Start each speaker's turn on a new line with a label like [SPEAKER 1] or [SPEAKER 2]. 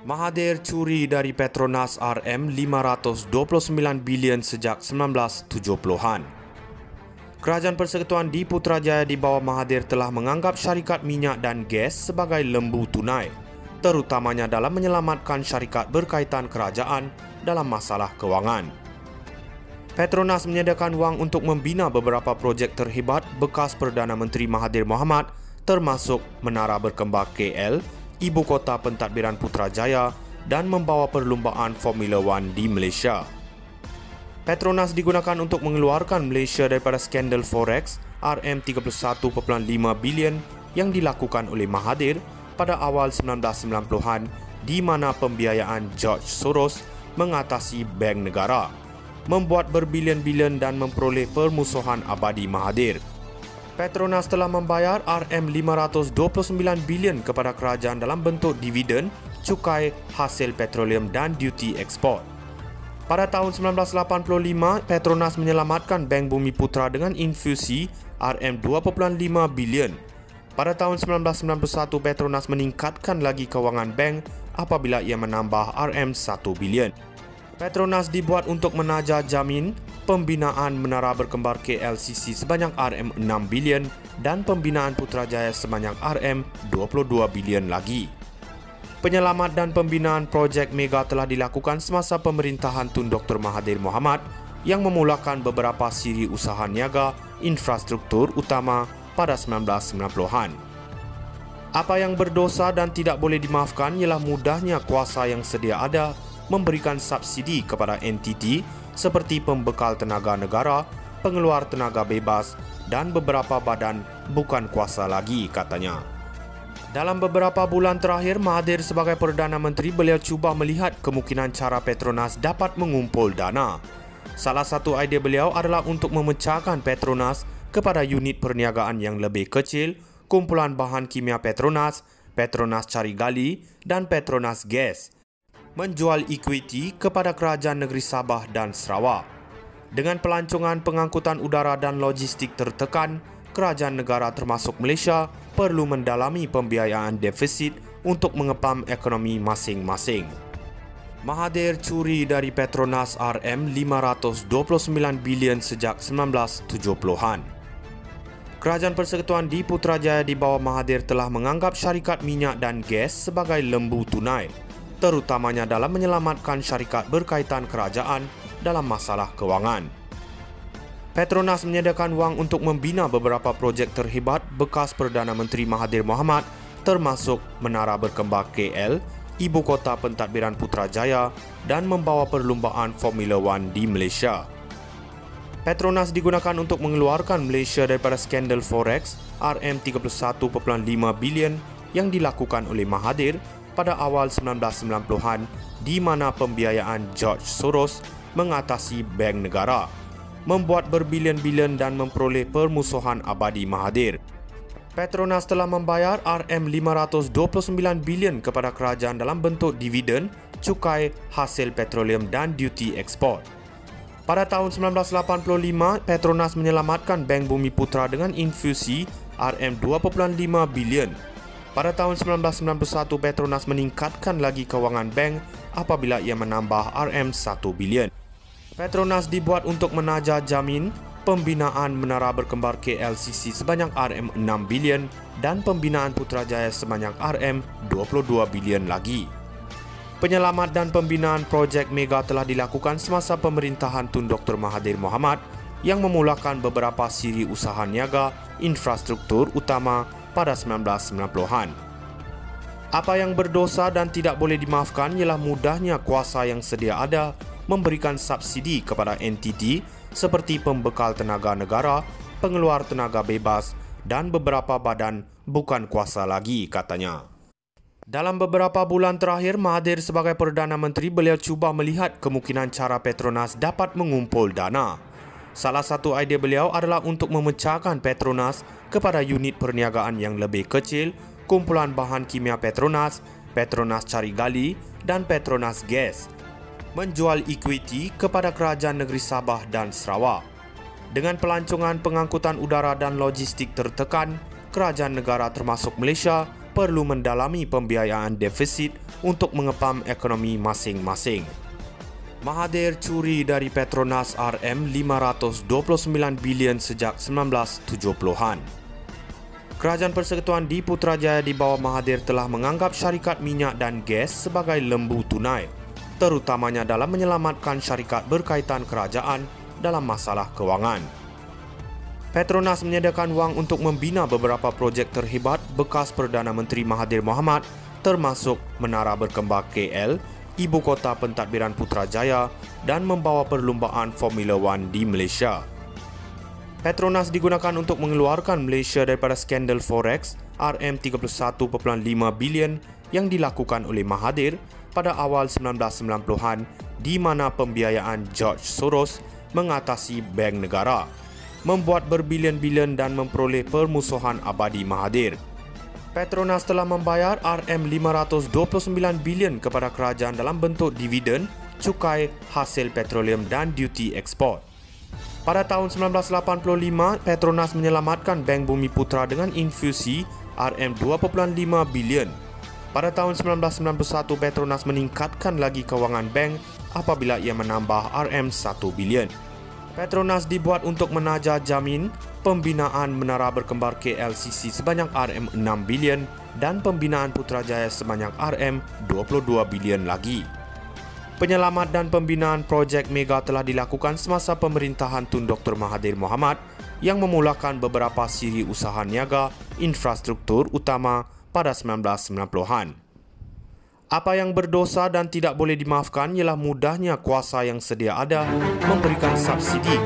[SPEAKER 1] Mahathir curi dari Petronas RM529 bilion sejak 1970-an. Kerajaan Persekutuan di Putrajaya di bawah Mahathir telah menganggap syarikat minyak dan gas sebagai lembu tunai, terutamanya dalam menyelamatkan syarikat berkaitan kerajaan dalam masalah kewangan. Petronas menyediakan wang untuk membina beberapa projek terhebat bekas Perdana Menteri Mahathir Mohamad, termasuk Menara Berkembar KL, ibu kota pentadbiran Putrajaya, dan membawa perlumbaan Formula One di Malaysia. Petronas digunakan untuk mengeluarkan Malaysia daripada skandal Forex RM31.5 bilion yang dilakukan oleh Mahathir pada awal 1990-an, di mana pembiayaan George Soros mengatasi bank negara, membuat berbilion-bilion dan memperoleh permusuhan abadi Mahathir. Petronas telah membayar RM529 bilion kepada kerajaan dalam bentuk dividen, cukai hasil petroleum dan duty ekspor. Pada tahun 1985, Petronas menyelamatkan Bank Bumi Putra dengan infusi RM2.5 bilion. Pada tahun 1991, Petronas meningkatkan lagi kewangan bank apabila ia menambah RM1 bilion. Petronas dibuat untuk menaja jamin pembinaan Menara Berkembar KLCC sebanyak RM6 bilion dan pembinaan Putrajaya sebanyak RM22 bilion lagi. Penyelamat dan pembinaan projek mega telah dilakukan semasa pemerintahan Tun Dr. Mahathir Mohamad yang memulakan beberapa siri usaha niaga infrastruktur utama pada 1990-an. Apa yang berdosa dan tidak boleh dimaafkan ialah mudahnya kuasa yang sedia ada memberikan subsidi kepada entiti seperti pembekal tenaga negara, pengeluar tenaga bebas dan beberapa badan bukan kuasa lagi, katanya. Dalam beberapa bulan terakhir Mahathir sebagai Perdana Menteri, beliau cuba melihat kemungkinan cara Petronas dapat mengumpul dana. Salah satu idea beliau adalah untuk memecahkan Petronas kepada unit perniagaan yang lebih kecil, kumpulan bahan kimia Petronas, Petronas Cari Gali dan Petronas Gas, menjual ekuiti kepada kerajaan negeri Sabah dan Sarawak. Dengan pelancongan pengangkutan udara dan logistik tertekan, kerajaan negara termasuk Malaysia perlu mendalami pembiayaan defisit untuk mengepam ekonomi masing-masing. Mahathir curi dari Petronas RM529 bilion sejak 1970-an. Kerajaan Persekutuan di Putrajaya di bawah Mahathir telah menganggap syarikat minyak dan gas sebagai lembu tunai, terutamanya dalam menyelamatkan syarikat berkaitan kerajaan dalam masalah kewangan. Petronas menyediakan wang untuk membina beberapa projek terhebat bekas Perdana Menteri Mahathir Mohamad, termasuk Menara Berkembar KL, ibu kota pentadbiran Putrajaya, dan membawa perlumbaan Formula One di Malaysia. Petronas digunakan untuk mengeluarkan Malaysia daripada skandal Forex RM31.5 bilion yang dilakukan oleh Mahathir pada awal 1990-an, di mana pembiayaan George Soros mengatasi bank negara, membuat berbilion-bilion dan memperoleh permusuhan abadi Mahathir. Petronas telah membayar RM529 bilion kepada kerajaan dalam bentuk dividen, cukai hasil petroleum dan duty ekspor. Pada tahun 1985, Petronas menyelamatkan Bank Bumi Putra dengan infusi RM2.5 bilion. Pada tahun 1991, Petronas meningkatkan lagi kewangan bank apabila ia menambah RM1 bilion. Petronas dibuat untuk menaja jamin pembinaan Menara Berkembar KLCC sebanyak RM6 bilion dan pembinaan Putrajaya sebanyak RM22 bilion lagi. Penyelamat dan pembinaan projek mega telah dilakukan semasa pemerintahan Tun Dr. Mahathir Mohamad yang memulakan beberapa siri usaha niaga infrastruktur utama pada 1990-an. Apa yang berdosa dan tidak boleh dimaafkan ialah mudahnya kuasa yang sedia ada memberikan subsidi kepada entiti seperti pembekal tenaga negara, pengeluar tenaga bebas dan beberapa badan bukan kuasa lagi, katanya. Dalam beberapa bulan terakhir Mahathir sebagai Perdana Menteri, beliau cuba melihat kemungkinan cara Petronas dapat mengumpul dana. Salah satu idea beliau adalah untuk memecahkan Petronas kepada unit perniagaan yang lebih kecil, kumpulan bahan kimia Petronas, Petronas Cari Gali dan Petronas Gas, menjual ekuiti kepada kerajaan negeri Sabah dan Sarawak. Dengan pelancongan pengangkutan udara dan logistik tertekan, kerajaan negara termasuk Malaysia perlu mendalami pembiayaan defisit untuk mengepam ekonomi masing-masing. Mahathir curi dari Petronas RM529 bilion sejak 1970-an. Kerajaan Persekutuan di Putrajaya di bawah Mahathir telah menganggap syarikat minyak dan gas sebagai lembu tunai, terutamanya dalam menyelamatkan syarikat berkaitan kerajaan dalam masalah kewangan. Petronas menyediakan wang untuk membina beberapa projek terhebat bekas Perdana Menteri Mahathir Mohamad, termasuk Menara Berkembar KL, ibu kota pentadbiran Putrajaya, dan membawa perlumbaan Formula One di Malaysia. Petronas digunakan untuk mengeluarkan Malaysia daripada skandal forex RM31.5 bilion yang dilakukan oleh Mahathir pada awal 1990-an, di mana pembiayaan George Soros mengatasi bank negara, membuat berbilion-bilion dan memperoleh permusuhan abadi Mahathir. Petronas telah membayar RM529 bilion kepada kerajaan dalam bentuk dividen, cukai hasil petroleum dan duty ekspor. Pada tahun 1985, Petronas menyelamatkan Bank Bumi Putra dengan infusi RM2.5 bilion. Pada tahun 1991, Petronas meningkatkan lagi kewangan bank apabila ia menambah RM1 bilion. Petronas dibuat untuk menaja jamin pembinaan Menara Berkembar KLCC sebanyak RM6 bilion dan pembinaan Putrajaya sebanyak RM22 bilion lagi. Penyelamat dan pembinaan projek mega telah dilakukan semasa pemerintahan Tun Dr. Mahathir Mohamad yang memulakan beberapa siri usaha niaga infrastruktur utama pada 1990-an. Apa yang berdosa dan tidak boleh dimaafkan ialah mudahnya kuasa yang sedia ada memberikan subsidi.